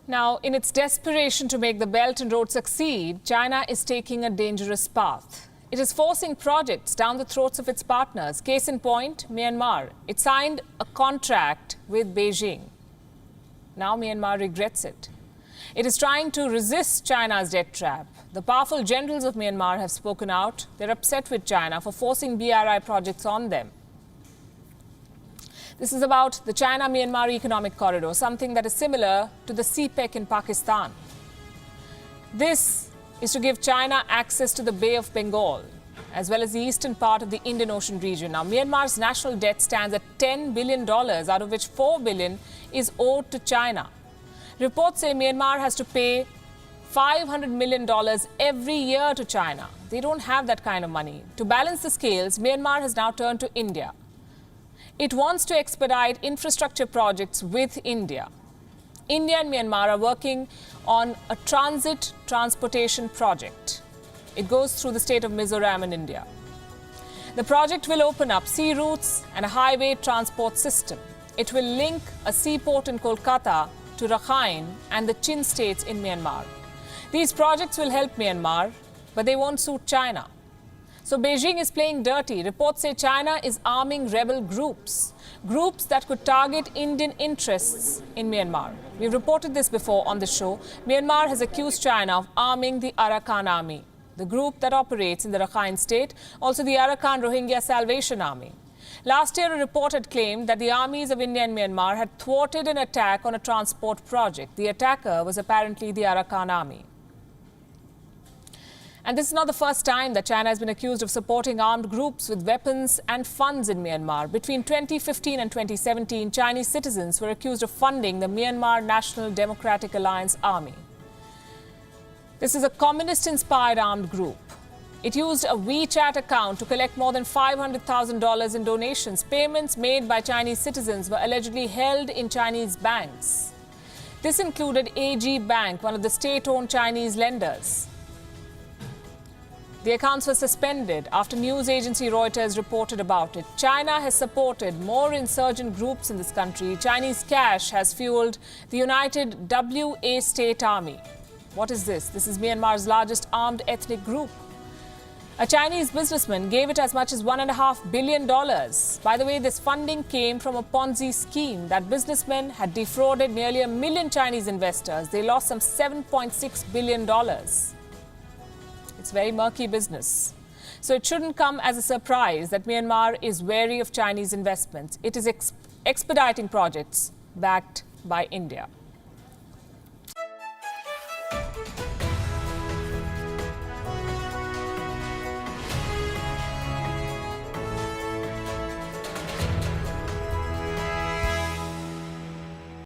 Now, in its desperation to make the Belt and Road succeed, China is taking a dangerous path. It is forcing projects down the throats of its partners. Case in point, Myanmar. It signed a contract with Beijing. Now Myanmar regrets it. It is trying to resist China's debt trap. The powerful generals of Myanmar have spoken out. They're upset with China for forcing BRI projects on them. This is about the China-Myanmar Economic Corridor, something that is similar to the CPEC in Pakistan. This is to give China access to the Bay of Bengal, as well as the eastern part of the Indian Ocean region. Now, Myanmar's national debt stands at $10 billion, out of which $4 billion is owed to China. Reports say Myanmar has to pay $500 million every year to China. They don't have that kind of money. To balance the scales, Myanmar has now turned to India. It wants to expedite infrastructure projects with India. India and Myanmar are working on a transit transportation project. It goes through the state of Mizoram in India. The project will open up sea routes and a highway transport system. It will link a seaport in Kolkata to Rakhine and the Chin states in Myanmar. These projects will help Myanmar, but they won't suit China. So Beijing is playing dirty. Reports say China is arming rebel groups that could target Indian interests in Myanmar. We've reported this before on the show. Myanmar has accused China of arming the Arakan Army, the group that operates in the Rakhine state, also the Arakan Rohingya Salvation Army. Last year, a report had claimed that the armies of India and Myanmar had thwarted an attack on a transport project. The attacker was apparently the Arakan Army. And this is not the first time that China has been accused of supporting armed groups with weapons and funds in Myanmar. Between 2015 and 2017, Chinese citizens were accused of funding the Myanmar National Democratic Alliance Army. This is a communist-inspired armed group. It used a WeChat account to collect more than $500,000 in donations. Payments made by Chinese citizens were allegedly held in Chinese banks. This included AG Bank, one of the state-owned Chinese lenders. The accounts were suspended after news agency Reuters reported about it. China has supported more insurgent groups in this country. Chinese cash has fueled the United WA State Army. What is this? This is Myanmar's largest armed ethnic group. A Chinese businessman gave it as much as $1.5 billion. By the way, this funding came from a Ponzi scheme. That businessman had defrauded nearly 1 million Chinese investors. They lost some $7.6 billion. It's very murky business. So it shouldn't come as a surprise that Myanmar is wary of Chinese investments. It is expediting projects backed by India.